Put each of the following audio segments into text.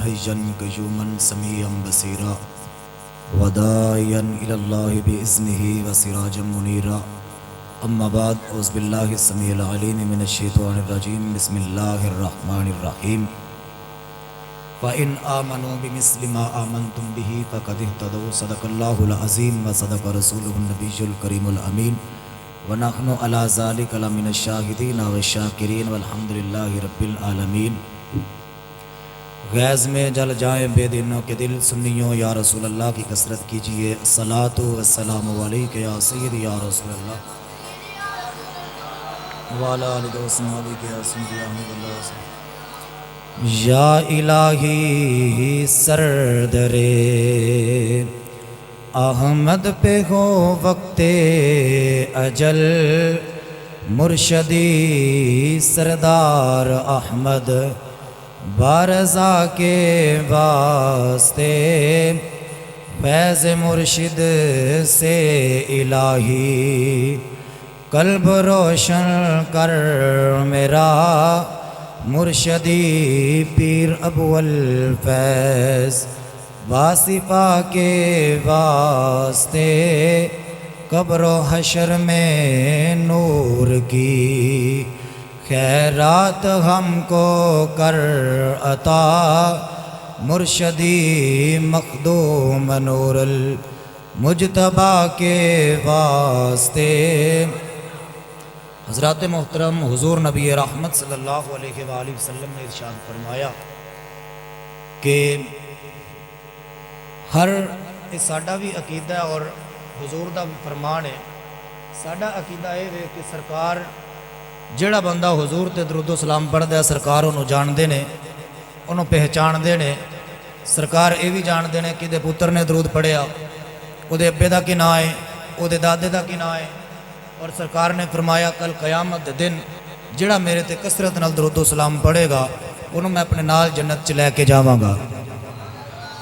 حيا قيوما سميعا بصيرا وداعيا إلى الله بإذنه وسراجا منيرا. أما بعد، أعوذ بالله السميع العليم من الشيطان الرجيم. بسم الله الرحمن الرحيم. فإن آمنوا بمثل ما آمنتم به فقد اهتدوا. صدق الله العظيم وصدق رسوله النبي الكريم الأمين ونحن على ذلك لمن الشاهدين والشاكرين والحمد لله رب العالمين. غیظ میں جل جائیں بے دینوں کے دل، سنیوں یا رسول اللہ کی کثرت کیجئے. الصلاۃ والسلام علیک یا سیدی یا رسول اللہ وعلی آلہ وسلم علیک یا سیدی یا حبیب اللہ. یا الہی سردرے احمد پہ ہو وقت اجل، مرشدی سردار احمد بارزا کے واسطے، فیض مرشد سے الہی قلب روشن کر میرا، مرشدی پیر ابو الفیض واصفہ کے واسطے، قبر و حشر میں نور کی خیرات ہم کو کر عطا، مرشدی مخدوم نور المجتبی کے واسطے. حضرات محترم، حضور نبی رحمت صلی اللہ علیہ وآلہ وسلم نے ارشاد فرمایا کہ ہر ساڈا بھی عقیدہ ہے اور حضور دا بھی فرمان ہے. ساڈا عقیدہ یہ ہے کہ سرکار جڑا بندہ حضور تے درود و سلام پڑھدا ہے، سرکار انہوں جاندے نے، انہوں پہچاندے نے. سرکار یہ بھی جاندے نے کہ دے پتر نے درود پڑھیا، او دے ابے دا کی نا ہے، او دے دادے دا کی نا ہے. اور سرکار نے فرمایا کل قیامت دے دن جڑا میرے تے کثرت نال درود و سلام پڑھے گا، انہوں میں اپنے نال جنت چ لے کے جاواں گا.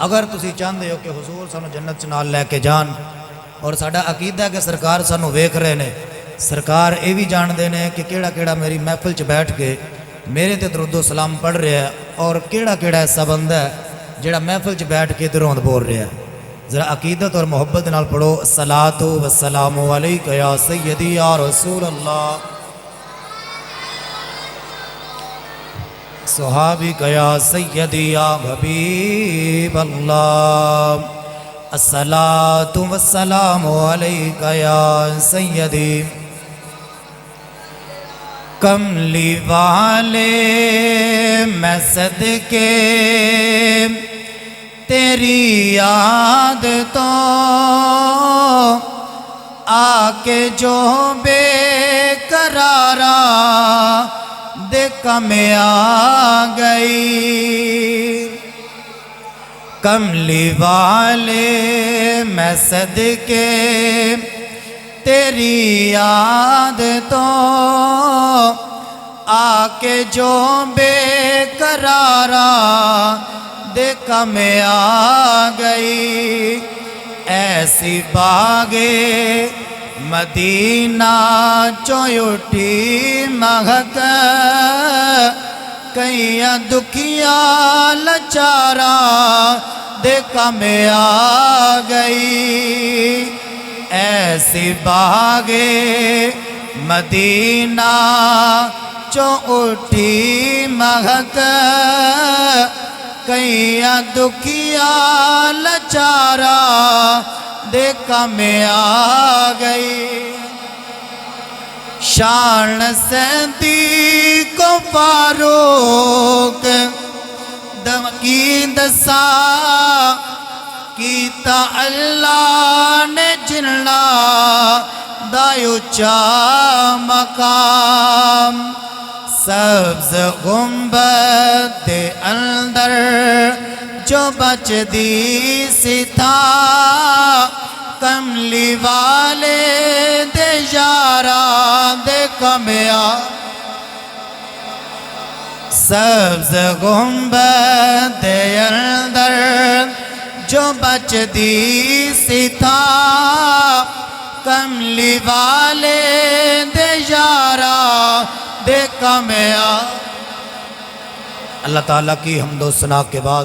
اگر تسی چاہندے ہو کہ حضور سانو جنت چ نال لے کے جان، اور ساڈا عقیدہ ہے کہ سرکار سانو ویکھ رہے نے، سرکار یہ بھی جاندے نے کہ کیڑا کیڑا میری محفل چ بیٹھ کے میرے تے درود و سلام پڑھ رہا ہے، اور کیڑا کیڑا ایسا بندہ ہے جڑا محفل چ بیٹھ کے درود بول رہا ہے. ذرا عقیدت اور محبت نال پڑھو. الصلاۃ والسلام علیک یا سیدی یا رسول اللہ صحابیک یا سیدی یا حبیب اللہ. الصلاۃ والسلام علیک یا سیدی. کملی والے میں صدقے تیری یاد تو آ کے جو بے قرارا دیکھ میں آ گئی. کملی والے میں صدقے تیری یاد تو آ کے جو بے قرارا دیکھ میں آ گئی. ایسی باغے مدینہ چوٹی مہک، کئی دکھیا لچارا دیکھ میں آ گئی. ایسی باغے مدینہ چوٹی مہک، کئی دکھیا لچارا دیکھ میں آ گئی. شان صدیق کو فاروق کی دسا کیتا اللہ نے جنلا دا اونچا مقام. سبز گنبد دے اندر جو بچ دی سی تھا، کملی والے دے یارا دیکھ میں آ. سبز گنبد دے اندر جو بچ دی سی تھا، کملی والے دے یارا دیکھ میں آ. اللہ تعالیٰ کی حمد و ثنا کے بعد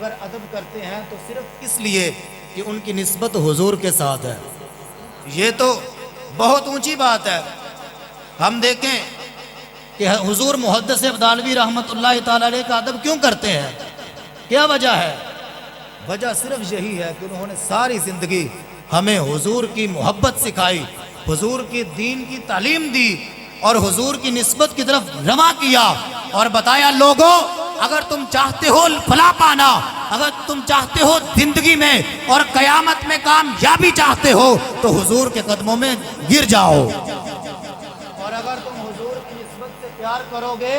اگر ادب کرتے ہیں تو صرف اس لیے کہ ان کی نسبت حضور کے ساتھ ہے، یہ تو بہت اونچی بات ہے۔ ہم دیکھیں کہ حضور محدث ابدالوی رحمۃ اللہ تعالی علیہ کا ادب کیوں کرتے ہیں، کیا وجہ ہے؟ وجہ صرف یہی ہے کہ انہوں نے ساری زندگی ہمیں حضور کی محبت سکھائی، حضور کی دین کی تعلیم دی اور حضور کی نسبت کی طرف رواں کیا اور بتایا لوگوں اگر تم چاہتے ہو فلاح پانا، اگر تم چاہتے ہو زندگی میں اور قیامت میں کامیابی چاہتے ہو تو حضور کے قدموں میں گر جاؤ، اور اگر تم حضور کی نسبت سے پیار کرو گے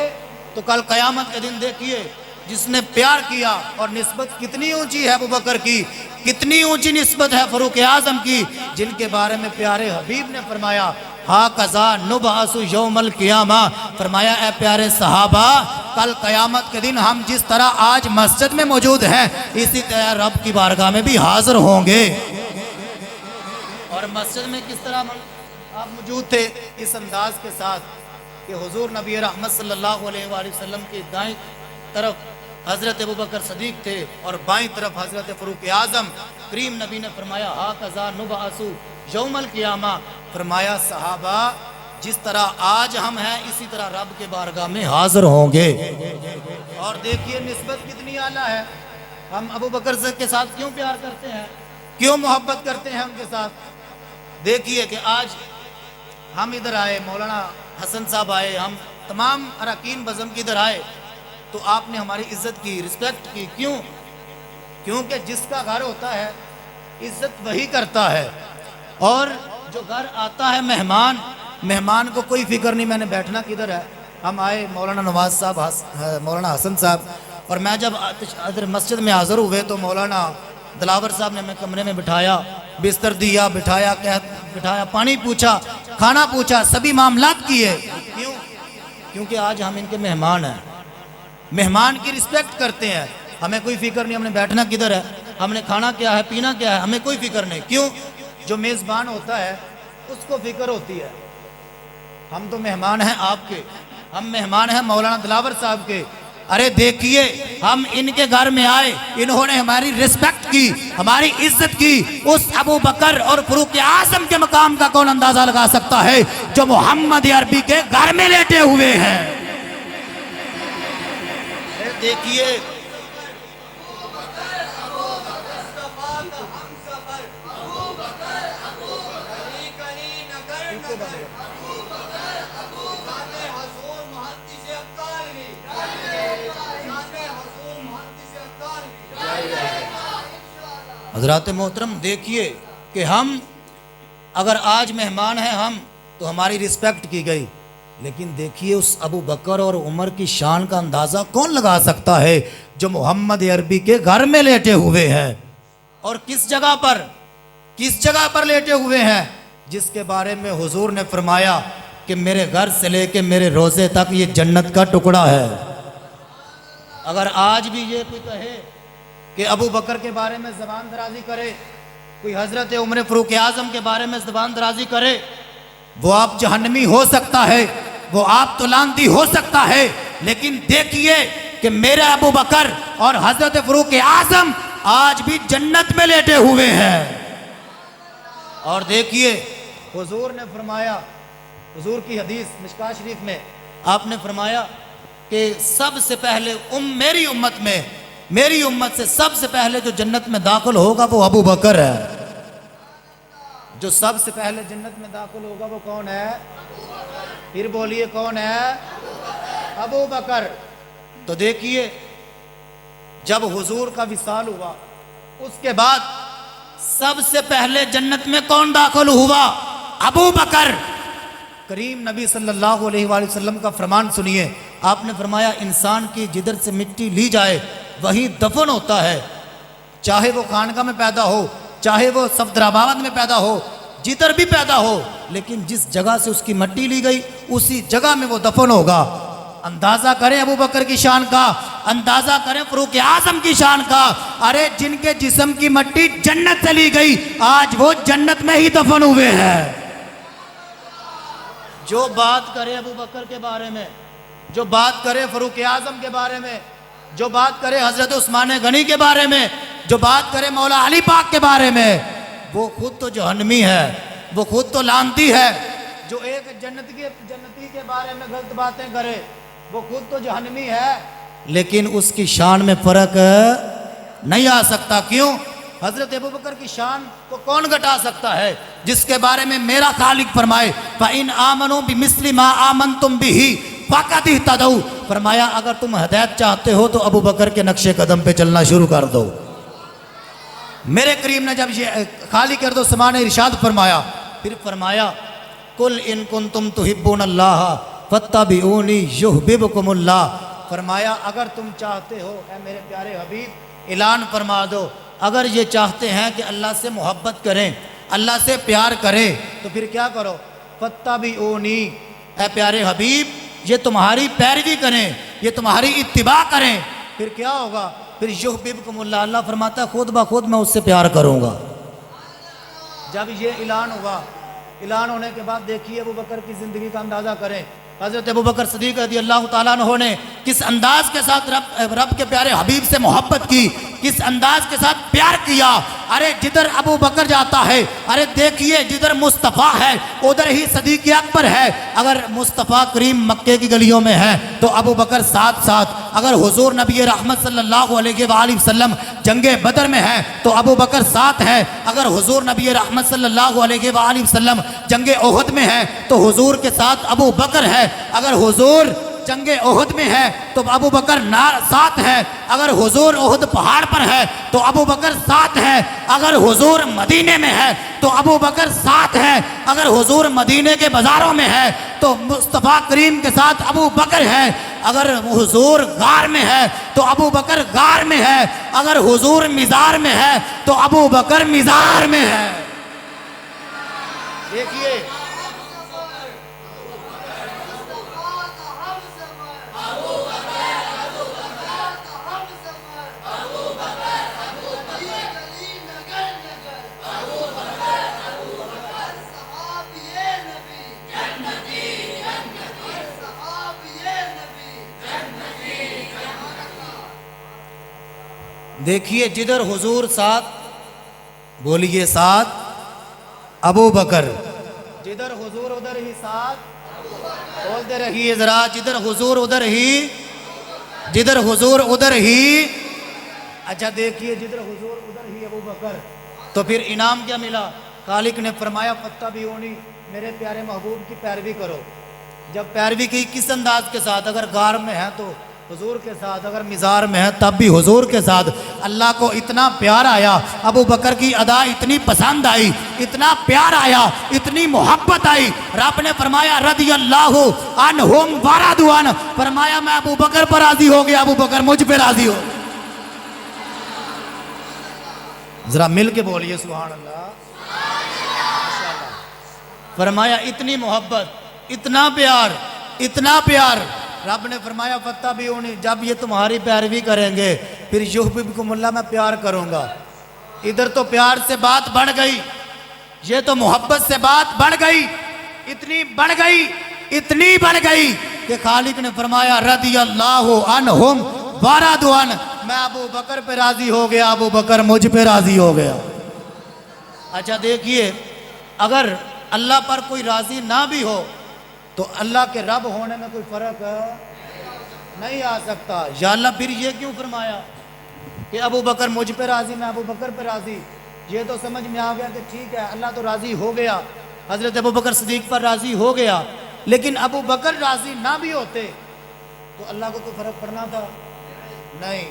تو کل قیامت کے دن دیکھیے جس نے پیار کیا، اور نسبت کتنی اونچی ہے ابوبکر کی، کتنی اونچی نسبت ہے فاروق اعظم کی، جن کے بارے میں پیارے حبیب نے فرمایا ہاکذا نبعث یوم القیامہ، فرمایا اے پیارے صحابہ کل قیامت کے دن ہم جس طرح آج مسجد میں موجود ہیں اسی طرح رب کی بارگاہ میں بھی حاضر ہوں گے۔ اور مسجد میں کس طرح آپ موجود تھے؟ اس انداز کے ساتھ کہ حضور نبی رحمت صلی اللہ علیہ وآلہ وسلم کی دائیں طرف حضرت ابوبکر صدیق تھے اور بائیں طرف حضرت فاروق اعظم۔ کریم نبی نے فرمایا ہاکذا نبعث یوم القیامہ، فرمایا صحابہ جس طرح آج ہم ہیں اسی طرح رب کے بارگاہ میں حاضر ہوں گے۔ اور دیکھیے نسبت کتنی اعلیٰ ہے، ہم ابوبکر کے ساتھ کیوں پیار کرتے ہیں، کیوں محبت کرتے ہیں ان کے ساتھ؟ دیکھیے کہ آج ہم ادھر آئے، مولانا حسن صاحب آئے، ہم تمام اراکین بزم کی ادھر آئے تو آپ نے ہماری عزت کی، رسپیکٹ کی، کیوں؟ کیونکہ جس کا گھر ہوتا ہے عزت وہی کرتا ہے، اور جو گھر آتا ہے مہمان کو کوئی فکر نہیں میں نے بیٹھنا کدھر ہے۔ ہم آئے مولانا نواز صاحب، مولانا حسن صاحب، اور میں جب ادھر مسجد میں حاضر ہوئے تو مولانا دلاور صاحب نے ہمیں کمرے میں بٹھایا، بستر دیا، بٹھایا، پانی پوچھا، کھانا پوچھا، سبھی معاملات کیے۔ کیوں؟ کیونکہ آج ہم ان کے مہمان ہیں، مہمان کی رسپیکٹ کرتے ہیں، ہمیں کوئی فکر نہیں ہم نے بیٹھنا کدھر ہے، ہم نے کھانا کیا ہے، پینا کیا ہے، ہمیں کوئی فکر نہیں۔ کیوں؟ جو میزبان ہوتا ہے اس کو فکر ہوتی ہے، ہم تو مہمان ہیں آپ کے، ہم مہمان ہیں مولانا دلاور صاحب کے۔ ارے دیکھیے ہم ان کے گھر میں آئے، انہوں نے ہماری رسپیکٹ کی، ہماری عزت کی، اس ابو بکر اور فاروق اعظم کے مقام کا کون اندازہ لگا سکتا ہے جو محمد عربی کے گھر میں لیٹے ہوئے ہیں۔ دیکھیے حضرات محترم، دیکھیے کہ ہم اگر آج مہمان ہیں ہم تو ہماری رسپیکٹ کی گئی، لیکن دیکھیے اس ابو بکر اور عمر کی شان کا اندازہ کون لگا سکتا ہے جو محمد عربی کے گھر میں لیٹے ہوئے ہیں، اور کس جگہ پر لیٹے ہوئے ہیں، جس کے بارے میں حضور نے فرمایا کہ میرے گھر سے لے کے میرے روزے تک یہ جنت کا ٹکڑا ہے۔ اگر آج بھی یہ کوئی کہے کہ ابو بکر کے بارے میں زبان درازی کرے، کوئی حضرت عمر فاروق اعظم کے بارے میں زبان درازی کرے، وہ آپ جہنمی ہو سکتا ہے، وہ آپ تو لعنتی ہو سکتا ہے، لیکن دیکھیے کہ میرے ابو بکر اور حضرت فاروق اعظم آج بھی جنت میں لیٹے ہوئے ہیں۔ اور دیکھیے حضور نے فرمایا، حضور کی حدیث مشکاہ شریف میں آپ نے فرمایا کہ سب سے پہلے میری امت سے سب سے پہلے جو جنت میں داخل ہوگا وہ ابو بکر ہے۔ جو سب سے پہلے جنت میں داخل ہوگا وہ کون ہے؟ پھر بولیے کون ہے؟ ابو بکر۔ تو دیکھیے جب حضور کا وصال ہوا اس کے بعد سب سے پہلے جنت میں کون داخل ہوا؟ ابو بکر۔ کریم نبی صلی اللہ علیہ وآلہ وسلم کا فرمان سنیے، آپ نے فرمایا انسان کی جدھر سے مٹی لی جائے وہی دفن ہوتا ہے، چاہے وہ خانقاہ میں پیدا ہو، چاہے وہ صفدرآباد میں پیدا ہو، جدھر بھی پیدا ہو، لیکن جس جگہ سے اس کی مٹی لی گئی اسی جگہ میں وہ دفن ہوگا۔ اندازہ کریں ابو بکر کی شان کا، اندازہ کریں فاروق اعظم کی شان کا۔ ارے جن کے جسم کی مٹی جنت سے لی گئی آج وہ جنت میں ہی دفن ہوئے ہیں۔ جو بات کرے ابو بکر کے بارے میں، جو بات کرے فاروق اعظم کے بارے میں، جو بات کرے حضرت عثمان غنی کے بارے میں، جو بات کرے مولا علی پاک کے بارے میں، وہ خود تو جہنمی ہے، وہ خود تو لعنتی ہے۔ جو ایک جنتی کے بارے میں غلط باتیں کرے وہ خود تو جہنمی ہے، لیکن اس کی شان میں فرق نہیں آ سکتا۔ کیوں؟ حضرت ابوبکر کی شان کو کون گھٹا سکتا ہے، جس کے بارے میں میرا خالق فرمائے فَإِنْ آمَنُوا بِمِثْلِ مَا آمَنْتُمْ بِهِ فَقَدِ اهْتَدَوْا، فرمایا اگر تم ہدایت چاہتے ہو تو ابوبکر کے نقش قدم پہ چلنا شروع کر دو۔ میرے کریم نے جب یہ خالق ارض و سما نے ارشاد فرمایا، پھر فرمایا قُلْ إِن كُنْتُمْ تُحِبُّونَ اللَّهَ فَاتَّبِعُونِي يُحْبِبْكُمُ اللَّهُ، فرمایا اگر تم چاہتے ہو اے میرے پیارے حبیب، اعلان فرما دو اگر یہ چاہتے ہیں کہ اللہ سے محبت کریں، اللہ سے پیار کریں، تو پھر کیا کرو؟ فَاتَّبِعُونِی، اے پیارے حبیب یہ تمہاری پیروی کریں، یہ تمہاری اتباع کریں، پھر کیا ہوگا؟ پھر یحببکم اللہ، اللہ فرماتا ہے خود بخود میں اس سے پیار کروں گا۔ جب یہ اعلان ہوا، اعلان ہونے کے بعد دیکھیے ابوبکر کی زندگی کا اندازہ کریں، حضرت ابوبکر صدیق رضی اللہ تعالیٰ عنہ نے کس انداز کے ساتھ رب کے پیارے حبیب سے محبت کی، کس انداز کے ساتھ پیار کیا۔ ارے جدھر ابوبکر جاتا ہے، ارے دیکھیے جدھر مصطفیٰ ہے ادھر ہی صدیق اکبر ہے۔ اگر مصطفیٰ کریم مکے کی گلیوں میں ہے تو ابوبکر ساتھ ساتھ، اگر حضور نبی رحمت صلی اللہ علیہ وآلہ وسلم جنگ بدر میں ہے تو ابوبکر ساتھ ہے، اگر حضور نبی رحمت صلی اللہ علیہ وآلہ وسلم جنگ احد میں ہے تو حضور کے ساتھ ابوبکر ہے، اگر حضور جنگ احد میں ہے تو ابوبکر ساتھ ہے، اگر حضور احد پہاڑ پر ہے تو ابوبکر ساتھ ہے، اگر حضور مدینے میں ہے تو ابوبکر ساتھ ہے، اگر حضور مدینے کے بازاروں میں ہے تو مصطفیٰ کریم کے ساتھ ابوبکر ہے، اگر حضور غار میں ہے تو ابوبکر غار میں ہے، اگر حضور مزار میں ہے تو ابوبکر مزار میں ہے۔ دیکھیے دیکھیے جدھر حضور ساتھ، بولیے ساتھ ابوبکر، جدھر حضور ادھر ہی ساتھ، بولتے رہیے ذرا، جدھر حضور ادھر ہی، جدھر حضور ادھر ہی۔ اچھا دیکھیے جدھر حضور ادھر ہی ابوبکر، تو پھر انعام کیا ملا؟ خالق نے فرمایا فَاتَّبِعُونِی، میرے پیارے محبوب کی پیروی کرو۔ جب پیروی کی کس انداز کے ساتھ؟ اگر غار میں ہے تو حضور کے ساتھ، اگر مزار میں ہے تب بھی حضور کے ساتھ۔ اللہ کو اتنا پیار آیا، ابوبکر کی ادا اتنی پسند آئی، اتنا پیار آیا، اتنی محبت آئی، رب نے فرمایا رضی اللہ عنہم ورضوا عنہ، فرمایا میں ابوبکر پر راضی ہو گیا، ابوبکر مجھ پہ راضی ہو۔ ذرا مل کے بولیے سبحان اللہ۔ فرمایا اتنی محبت، اتنا پیار، اتنا پیار، رب نے فرمایا فَاتَّبِعُونِی، جب یہ تمہاری پیروی کریں گے پھر یحببکم اللہ، میں پیار کروں گا۔ ادھر تو پیار سے بات بڑھ گئی، یہ تو محبت سے بات بڑھ گئی، اتنی بڑھ گئی، اتنی بڑھ گئی کہ خالق نے فرمایا رضی اللہ عنہم ورضوا عنہ، میں ابوبکر پہ راضی ہو گیا، ابوبکر مجھ پہ راضی ہو گیا۔ اچھا دیکھیے اگر اللہ پر کوئی راضی نہ بھی ہو تو اللہ کے رب ہونے میں کوئی فرق نہیں آ سکتا۔ یا اللہ پھر یہ کیوں فرمایا کہ ابوبکر مجھ پہ راضی، میں ابوبکر پہ راضی؟ یہ تو سمجھ میں آ گیا کہ ٹھیک ہے اللہ تو راضی ہو گیا، حضرت ابوبکر صدیق پر راضی ہو گیا، لیکن ابوبکر راضی نہ بھی ہوتے تو اللہ کو کوئی فرق پڑنا تھا؟ نہیں،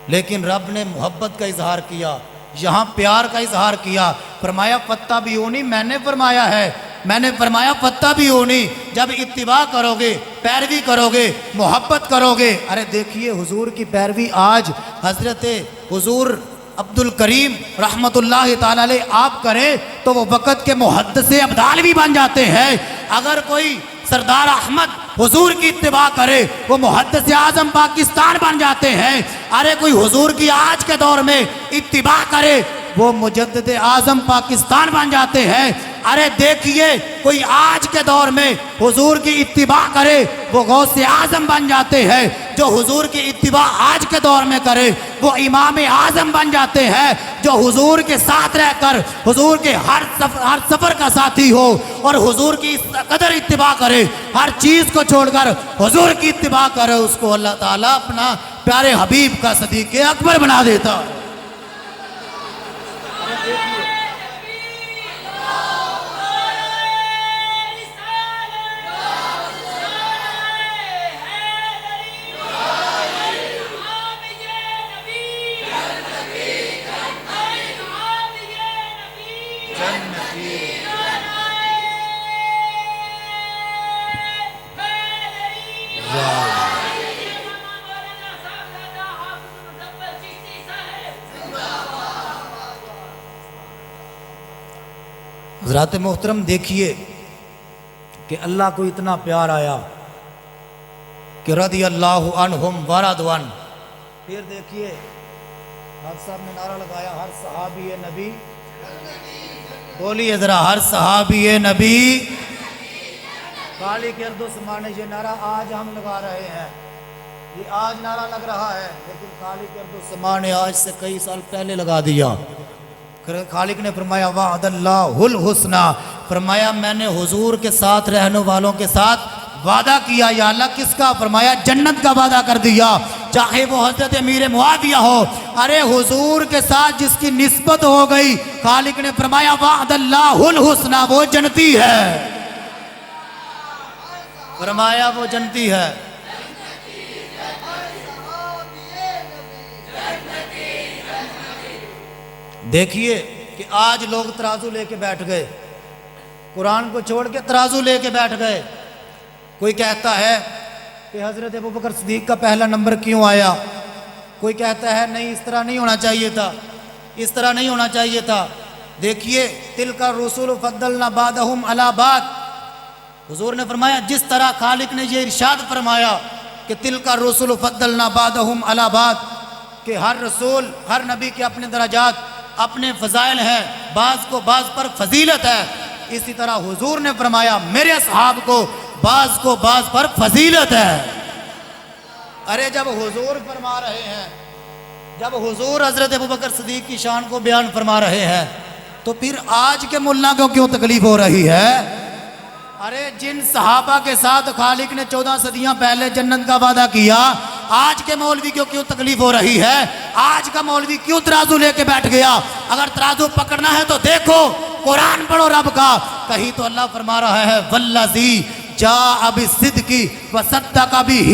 لیکن رب نے محبت کا اظہار کیا، یہاں پیار کا اظہار کیا، فرمایا فَاتَّبِعُونِی، میں نے فرمایا ہے، میں نے فرمایا فَاتَّبِعُونِی، جب اتباع کرو گے، پیروی کرو گے، محبت کرو گے۔ ارے دیکھیے حضور کی پیروی آج حضرت حضور عبد الکریم رحمت اللہ تعالی علیہ آپ کریں تو وہ وقت کے محدث ابدال بھی بن جاتے ہیں۔ اگر کوئی سردار احمد حضور کی اتباع کرے وہ محدث اعظم پاکستان بن جاتے ہیں۔ ارے کوئی حضور کی آج کے دور میں اتباع کرے وہ مجدد اعظم پاکستان بن جاتے ہیں۔ ارے دیکھیے کوئی آج کے دور میں حضور کی اتباع کرے وہ غوث اعظم بن جاتے ہیں، جو حضور کی اتباع آج کے دور میں کرے وہ امام اعظم بن جاتے ہیں، جو حضور کے ساتھ رہ کر حضور کے ہر سفر کا ساتھی ہو اور حضور کی اس قدر اتباع کرے، ہر چیز کو چھوڑ کر حضور کی اتباع کرے، اس کو اللہ تعالیٰ اپنا پیارے حبیب کا صدیق اکبر بنا دیتا ہے۔ حضرات محترم دیکھیے کہ اللہ کو اتنا پیار آیا کہ رضی اللہ عنہم ورضوا عنہ۔ پھر دیکھیے حافظ صاحب نے نعرہ لگایا ہر صحابی نبی، بولیے ذرا ہر صحابی نبی، خالق ارض و سما نے یہ نعرہ آج ہم لگا رہے ہیں، یہ آج نعرہ لگ رہا ہے، لیکن خالق ارض و سما نے آج سے کئی سال پہلے لگا دیا۔ خالق نے فرمایا وعد اللہ الحسنی، فرمایا میں نے حضور کے ساتھ رہنے والوں کے ساتھ وعدہ کیا۔ یا اللہ کس کا؟ فرمایا جنت کا وعدہ کر دیا، چاہے وہ حضرت امیر معاویہ ہو۔ ارے حضور کے ساتھ جس کی نسبت ہو گئی، خالق نے فرمایا وعد اللہ الحسنی، وہ جنتی ہے، فرمایا وہ جنتی ہے۔ دیکھیے کہ آج لوگ ترازو لے کے بیٹھ گئے، قرآن کو چھوڑ کے ترازو لے کے بیٹھ گئے۔ کوئی کہتا ہے کہ حضرت ابوبکر صدیق کا پہلا نمبر کیوں آیا، کوئی کہتا ہے نہیں اس طرح نہیں ہونا چاہیے تھا، اس طرح نہیں ہونا چاہیے تھا۔ دیکھیے تلک الرسل فضلنا بعضهم علی بعض، حضور نے فرمایا جس طرح خالق نے یہ ارشاد فرمایا کہ تلک الرسل فضلنا بعضهم علی بعض، کہ ہر رسول ہر نبی کے اپنے درجات اپنے فضائل ہیں، بعض کو بعض پر فضیلت ہے، اسی طرح حضور نے فرمایا میرے اصحاب کو بعض پر فضیلت ہے۔ ارے جب حضور فرما رہے ہیں، جب حضور حضرت ابوبکر صدیق کی شان کو بیان فرما رہے ہیں، تو پھر آج کے ملا کو کیوں تکلیف ہو رہی ہے؟ ارے جن صحابہ کے ساتھ خالق نے 14 صدیاں پہلے جنت کا وعدہ کیا، آج کے مولوی کو کیوں تکلیف ہو رہی ہے؟ آج کا مولوی کیوں ترازو لے کے بیٹھ گیا؟ اگر ترازو پکڑنا ہے تو دیکھو قرآن پڑھو رب کا، کہیں تو اللہ فرما رہا ہے والذی جاء بالصدق وصدق بہ،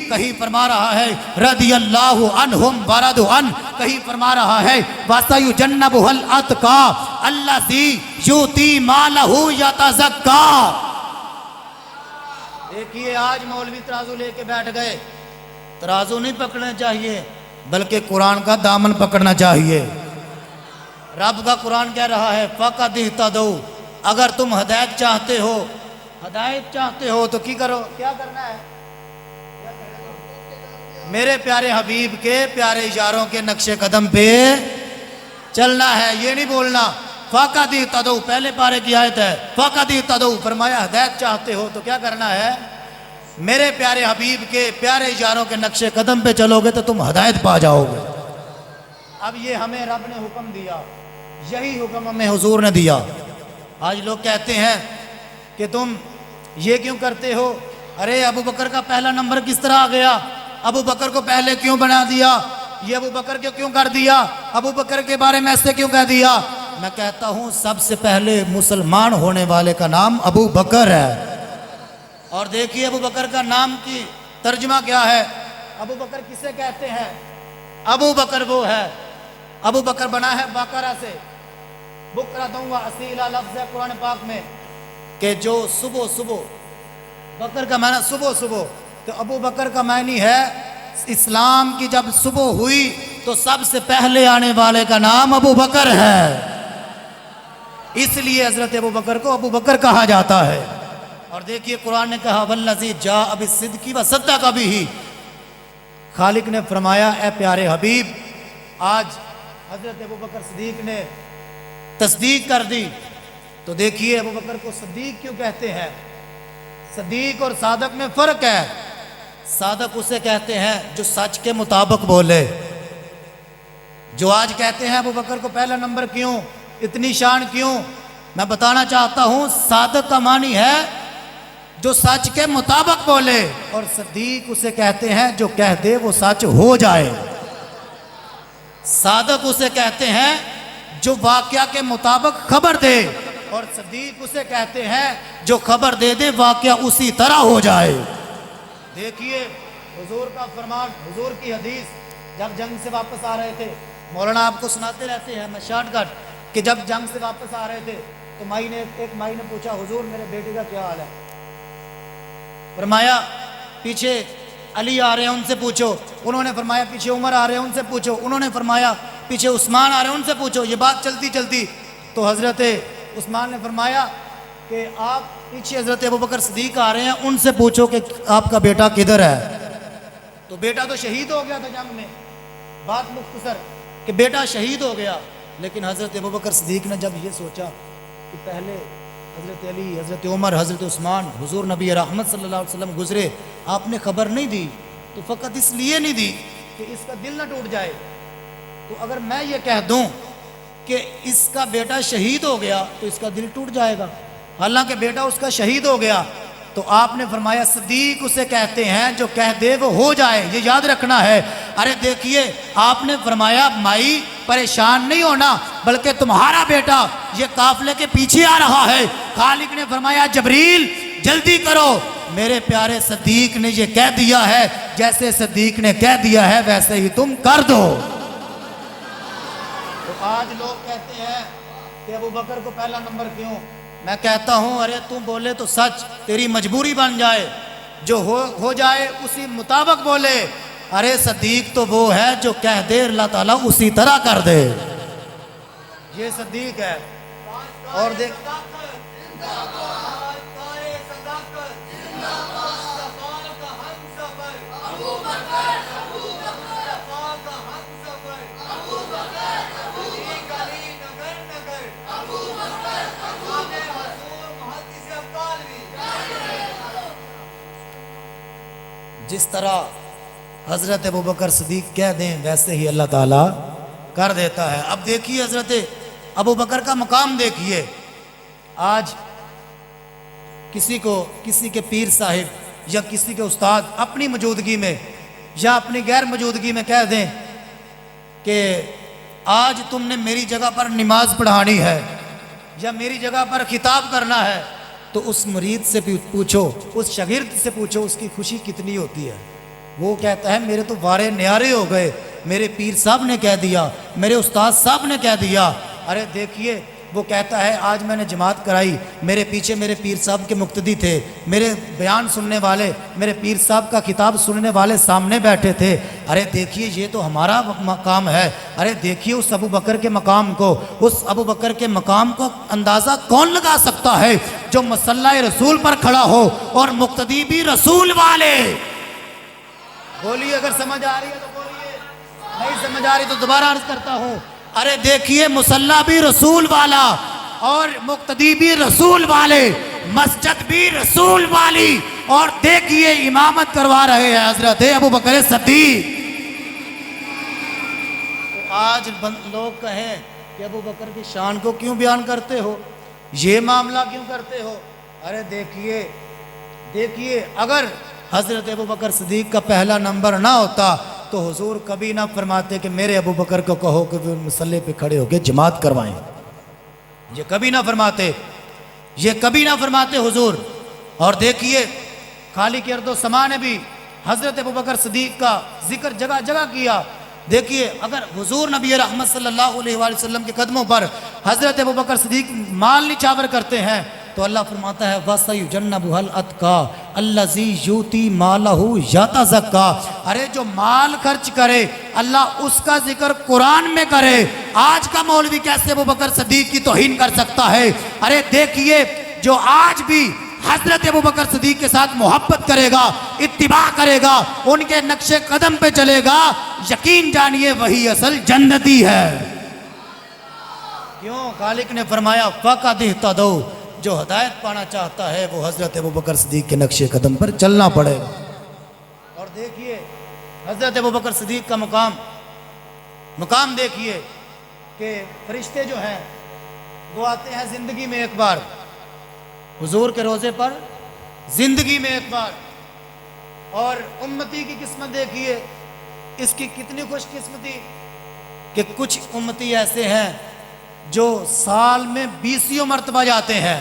کہیں فرما رہا ہے رضی اللہ عنہم ورضوا عنہ، کہیں فرما رہا ہے وَسَيُجَنَّبُهَا الْأَتْقَى الَّذِي يُؤْتِي مَالَهُ يَتَزَكَّى۔ دیکھیے آج مولوی ترازو لے کے بیٹھ گئے، ترازو نہیں پکڑنا چاہیے بلکہ قرآن کا دامن پکڑنا چاہیے۔ رب کا قرآن کہہ رہا ہے فَقَدْ اهْتَدَوْا، اگر تم ہدایت چاہتے ہو، ہدایت چاہتے ہو تو کی کرو؟ کیا کرنا ہے؟ میرے پیارے حبیب کے پیارے اشاروں کے نقش قدم پہ چلنا ہے، یہ نہیں بولنا فَقَدْ اهْتَدَوْا، پہلے پارے کی آیت ہے فَقَدْ اهْتَدَوْا، فرمایا ہدایت چاہتے ہو تو کیا کرنا ہے؟ میرے پیارے حبیب کے پیارے اشاروں کے نقش قدم پہ چلو گے تو تم ہدایت پا جاؤ گے۔ اب یہ ہمیں رب نے حکم دیا، یہی حکم ہمیں حضور نے دیا۔ آج لوگ کہتے ہیں کہ تم یہ کیوں کرتے ہو؟ ارے ابو بکر کا پہلا نمبر کس طرح آ گیا؟ ابو بکر کو پہلے کیوں بنا دیا؟ یہ ابو بکر کو کیوں کر دیا؟ ابو بکر کے بارے میں ایسے کیوں کہہ دیا؟ میں کہتا ہوں سب سے پہلے مسلمان ہونے والے کا نام ابو بکر ہے۔ اور دیکھیے ابو بکر کا نام کی ترجمہ کیا ہے؟ ابو بکر کسے کہتے ہیں؟ ابو بکر وہ ہے، ابو بکر بنا ہے بقرہ سے، بکرۃ و اصیلا لفظ ہے قرآن پاک میں کہ جو صبح صبح، بکر کا معنی صبح صبح، تو ابو بکر کا معنی ہے اسلام کی جب صبح ہوئی تو سب سے پہلے آنے والے کا نام ابو بکر ہے، اس لیے حضرت ابو بکر کو ابو بکر کہا جاتا ہے۔ اور دیکھیے قرآن نے کہا والذی جاء بالصدق وصدق بہ، خالق نے فرمایا اے پیارے حبیب آج حضرت ابو بکر صدیق نے تصدیق کر دی، تو دیکھیے ابو بکر کو صدیق کیوں کہتے ہیں؟ صدیق اور صادق میں فرق ہے. صادق اسے کہتے ہیں جو سچ کے مطابق بولے. جو آج کہتے ہیں ابو بکر کو پہلا نمبر کیوں، اتنی شان کیوں، میں بتانا چاہتا ہوں صادق کا معنی ہے جو سچ کے مطابق بولے، اور صدیق اسے کہتے ہیں جو کہہ دے وہ سچ ہو جائے. صادق اسے کہتے ہیں جو واقعہ کے مطابق خبر دے، اور صدیق اسے کہتے ہیں جو خبر دے دے واقعہ اسی طرح ہو جائے. دیکھیے حضور کا فرمان، حضور کی حدیث، جب جنگ سے واپس آ رہے تھے، مولانا آپ کو سناتے رہتے ہیں، میں شارٹ کٹ، کہ جب جنگ سے واپس آ رہے تھے تو ایک مائی نے پوچھا حضور میرے بیٹے کا کیا حال ہے؟ فرمایا پیچھے علی آ رہے ہیں ان سے پوچھو. انہوں نے فرمایا پیچھے عمر آ رہے ہیں ان سے پوچھو. انہوں نے فرمایا پیچھے عثمان آ رہے ہیں ان سے پوچھو. یہ بات چلتی چلتی تو حضرت عثمان نے فرمایا کہ آپ پیچھے حضرت ابوبکر صدیق آ رہے ہیں ان سے پوچھو کہ آپ کا بیٹا کدھر ہے. تو بیٹا تو شہید ہو گیا تھا جنگ میں. بات مختصر کہ بیٹا شہید ہو گیا، لیکن حضرت ابوبکر صدیق نے جب یہ سوچا کہ پہلے حضرت علی، حضرت عمر، حضرت عثمان، حضور نبی رحمت صلی اللہ علیہ وسلم گزرے، آپ نے خبر نہیں دی تو فقط اس لیے نہیں دی کہ اس کا دل نہ ٹوٹ جائے. تو اگر میں یہ کہہ دوں کہ اس کا بیٹا شہید ہو گیا تو اس کا دل ٹوٹ جائے گا، حالانکہ بیٹا اس کا شہید ہو گیا. تو آپ نے فرمایا صدیق اسے کہتے ہیں جو کہہ دے وہ ہو جائے، یہ یاد رکھنا ہے. ارے دیکھیے آپ نے فرمایا مائی پریشان نہیں ہونا، بلکہ تمہارا بیٹا یہ قافلے کے پیچھے آ رہا ہے. خالق نے فرمایا جبریل جلدی کرو. میرے پیارے صدیق نے یہ کہہ دیا ہے، جیسے صدیق نے کہہ دیا ہے ویسے ہی تم کر دو. تو آج لوگ کہتے ہیں کہ ابو بکر کو پہلا نمبر کیوں؟ میں کہتا ہوں ارے تم بولے تو سچ، تیری مجبوری بن جائے، جو ہو جائے اسی مطابق بولے. ارے صدیق تو وہ ہے جو کہہ دے اللہ تعالیٰ اسی طرح کر دے. یہ صدیق ہے. اور دیکھ جس طرح حضرت ابوبکر صدیق کہہ دیں ویسے ہی اللہ تعالیٰ کر دیتا ہے. اب دیکھیے حضرت ابوبکر کا مقام دیکھیے. آج کسی کے پیر صاحب یا کسی کے استاد اپنی موجودگی میں یا اپنی غیر موجودگی میں کہہ دیں کہ آج تم نے میری جگہ پر نماز پڑھانی ہے یا میری جگہ پر خطاب کرنا ہے، تو اس مرید سے پوچھو، اس شاگرد سے پوچھو اس کی خوشی کتنی ہوتی ہے. وہ کہتا ہے میرے تو وارے نیارے ہو گئے، میرے پیر صاحب نے کہہ دیا، میرے استاد صاحب نے کہہ دیا. ارے دیکھیے وہ کہتا ہے آج میں نے جماعت کرائی، میرے پیچھے میرے پیر صاحب کے مقتدی تھے، میرے بیان سننے والے، میرے پیر صاحب کا خطاب سننے والے سامنے بیٹھے تھے. ارے دیکھیے یہ تو ہمارا مقام ہے. ارے دیکھیے اس ابو بکر کے مقام کو، اس ابو بکر کے مقام کو اندازہ کون لگا سکتا ہے جو مصلی رسول پر کھڑا ہو اور مقتدی بھی رسول والے. بولیے اگر سمجھ آ رہی ہے تو بولیے، نہیں سمجھ آ رہی تو دوبارہ عرض کرتا ہوں. ارے دیکھیے مصلی بھی رسول والا اور مقتدی بھی رسول والے، مسجد بھی رسول والی، اور دیکھیے امامت کروا رہے ہیں حضرت ابو بکر صدیق. آج لوگ کہیں کہ ابو بکر کی شان کو کیوں بیان کرتے ہو، یہ معاملہ کیوں کرتے ہو. ارے دیکھیے اگر حضرت ابو بکر صدیق کا پہلا نمبر نہ ہوتا تو حضور کبھی نہ فرماتے کہ میرے ابو بکر کو کہو کہ وہ مصلی پہ کھڑے ہو کے جماعت کروائیں. یہ کبھی نہ فرماتے حضور. اور دیکھیے خالق ارض و سما نے بھی حضرت ابو بکر صدیق کا ذکر جگہ جگہ کیا. دیکھیے اگر حضور نبی رحمت صلی اللہ علیہ وآلہ وسلم کے قدموں پر حضرت ابو بکر صدیق مال نچھاور کرتے ہیں تو اللہ فرماتا ہے وَسَيُجَنَّبُهَا الْأَتْقَى الَّذِي يُؤْتِي مَالَهُ يَتَزَكَّى. ارے جو مال خرچ کرے اللہ اس کا ذکر قرآن میں کرے. آج کا مولوی کیسے ابو بکر صدیق کی توہین کر سکتا ہے؟ ارے دیکھیے جو آج بھی حضرت ابو بکر صدیق کے ساتھ محبت کرے گا، اتباع کرے گا، ان کے نقش قدم پہ چلے گا، یقین جانیے وہی اصل جنتی ہے. کیوں؟ خالق نے فرمایا فَقَدْ اهْتَدَوْا، جو ہدایت پانا چاہتا ہے وہ حضرت ابوبکر صدیق کے نقش قدم پر چلنا پڑے گا۔ اور دیکھیے حضرت ابوبکر صدیق کا مقام دیکھیے کہ فرشتے جو ہیں وہ آتے ہیں زندگی میں ایک بار، حضور کے روزے پر زندگی میں ایک بار۔ اور امتی کی قسمت دیکھیے، اس کی کتنی خوش قسمتی کہ کچھ امتی ایسے ہیں جو سال میں 20 مرتبہ جاتے ہیں،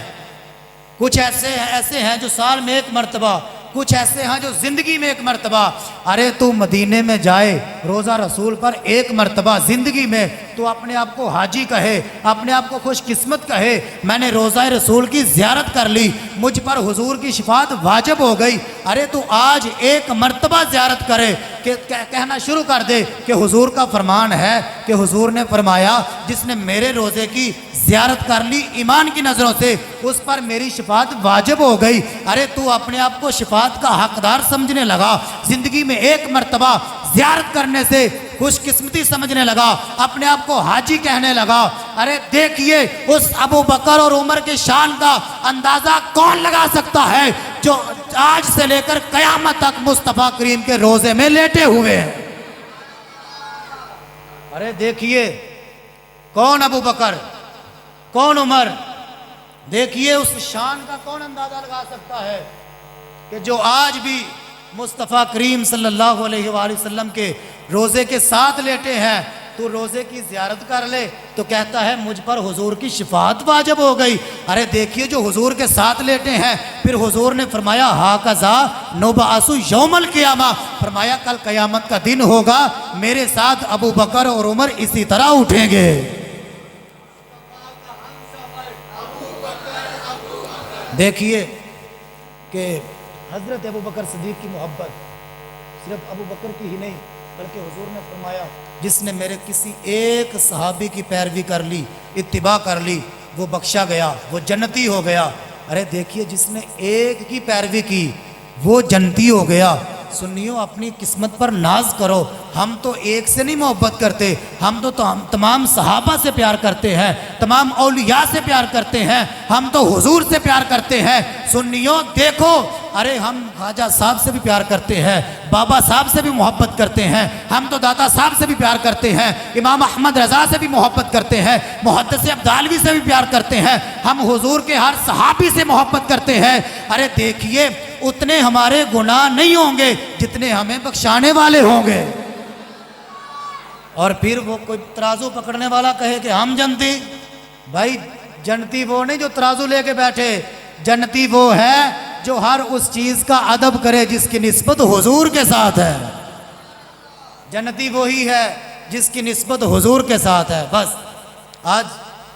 کچھ ایسے ہیں جو سال میں 1 مرتبہ، کچھ ایسے ہیں جو زندگی میں 1 مرتبہ۔ ارے تو مدینے میں جائے روزہ رسول پر 1 مرتبہ زندگی میں، تو اپنے آپ کو حاجی کہے، اپنے آپ کو خوش قسمت کہے، میں نے روزہ رسول کی زیارت کر لی، مجھ پر حضور کی شفاعت واجب ہو گئی۔ ارے تو آج 1 مرتبہ زیارت کرے کہ کہنا شروع کر دے کہ حضور کا فرمان ہے کہ حضور نے فرمایا جس نے میرے روزے کی زیارت کر لی ایمان کی نظروں سے اس پر میری شفاعت واجب ہو گئی۔ ارے تو اپنے آپ کو شفاعت کا حقدار سمجھنے لگا، زندگی میں 1 مرتبہ زیارت کرنے سے خوش قسمتی سمجھنے لگا، اپنے آپ کو حاجی کہنے لگا۔ ارے دیکھیے اس ابو بکر اور عمر کے شان کا اندازہ کون لگا سکتا ہے جو آج سے لے کر قیامت تک مصطفیٰ کریم کے روزے میں لیٹے ہوئے ہیں۔ ارے دیکھیے کون ابو بکر، کون عمر، دیکھیے اس شان کا کون اندازہ لگا سکتا ہے کہ جو آج بھی مصطفیٰ کریم صلی اللہ علیہ وآلہ وسلم کے روزے کے ساتھ لیٹے ہیں۔ تو روزے کی زیارت کر لے تو کہتا ہے مجھ پر حضور کی شفاعت واجب ہو گئی۔ ارے دیکھیے جو حضور کے ساتھ لیٹے ہیں، پھر حضور نے فرمایا ہاکذا نبعث یوم القیامہ، فرمایا کل قیامت کا دن ہوگا، میرے ساتھ ابو بکر اور عمر اسی طرح اٹھیں گے۔ دیکھیے کہ حضرت ابوبکر صدیق کی محبت صرف ابو بکر کی ہی نہیں بلکہ حضور نے فرمایا جس نے میرے کسی ایک صحابی کی پیروی کر لی، اتباع کر لی، وہ بخشا گیا، وہ جنتی ہو گیا۔ ارے دیکھیے جس نے ایک کی پیروی کی وہ جنتی ہو گیا۔ سنیو اپنی قسمت پر ناز کرو، ہم تو ایک سے نہیں محبت کرتے، ہم تو تمام صحابہ سے پیار کرتے ہیں، تمام اولیاء سے پیار کرتے ہیں، ہم تو حضور سے پیار کرتے ہیں۔ سنیو دیکھو، ارے ہم خواجہ صاحب سے بھی پیار کرتے ہیں، بابا صاحب سے بھی محبت کرتے ہیں، ہم تو داتا صاحب سے بھی پیار کرتے ہیں، امام احمد رضا سے بھی محبت کرتے ہیں، محدث عبدالوی سے بھی پیار کرتے ہیں، ہم حضور کے ہر صحابی سے محبت کرتے ہیں۔ ارے دیکھیے اتنے ہمارے گناہ نہیں ہوں گے جتنے ہمیں بخشانے والے ہوں گے۔ اور پھر وہ کوئی ترازو پکڑنے والا کہے کہ ہم جنتی، بھائی جنتی وہ نہیں جو ترازو لے کے بیٹھے، جنتی وہ ہے جو ہر اس چیز کا ادب کرے جس کی نسبت حضور کے ساتھ ہے۔ جنتی وہی ہے جس کی نسبت حضور کے ساتھ ہے۔ بس آج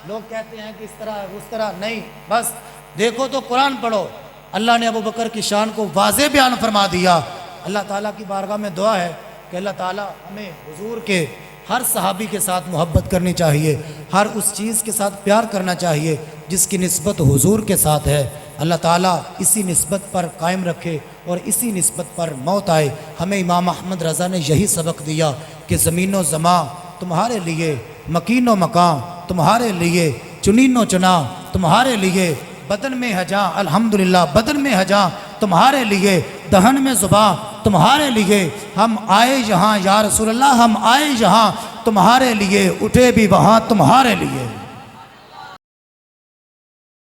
لوگ کہتے ہیں کہ اس طرح اس طرح نہیں، بس دیکھو تو قرآن پڑھو، اللہ نے ابو بکر کی شان کو واضح بیان فرما دیا۔ اللہ تعالیٰ کی بارگاہ میں دعا ہے کہ اللہ تعالیٰ ہمیں حضور کے ہر صحابی کے ساتھ محبت کرنی چاہیے، ہر اس چیز کے ساتھ پیار کرنا چاہیے جس کی نسبت حضور کے ساتھ ہے۔ اللہ تعالیٰ اسی نسبت پر قائم رکھے اور اسی نسبت پر موت آئے۔ ہمیں امام احمد رضا نے یہی سبق دیا کہ زمین و زمان تمہارے لیے، مکین و مکان تمہارے لیے، چنین و چنا تمہارے لیے، بدن میں ہجاں الحمدللہ بدن میں ہجاں تمہارے لیے، دہن میں زباں تمہارے لیے، ہم آئے یہاں یا رسول اللہ، ہم آئے یہاں تمہارے لیے، اٹھے بھی وہاں تمہارے لیے۔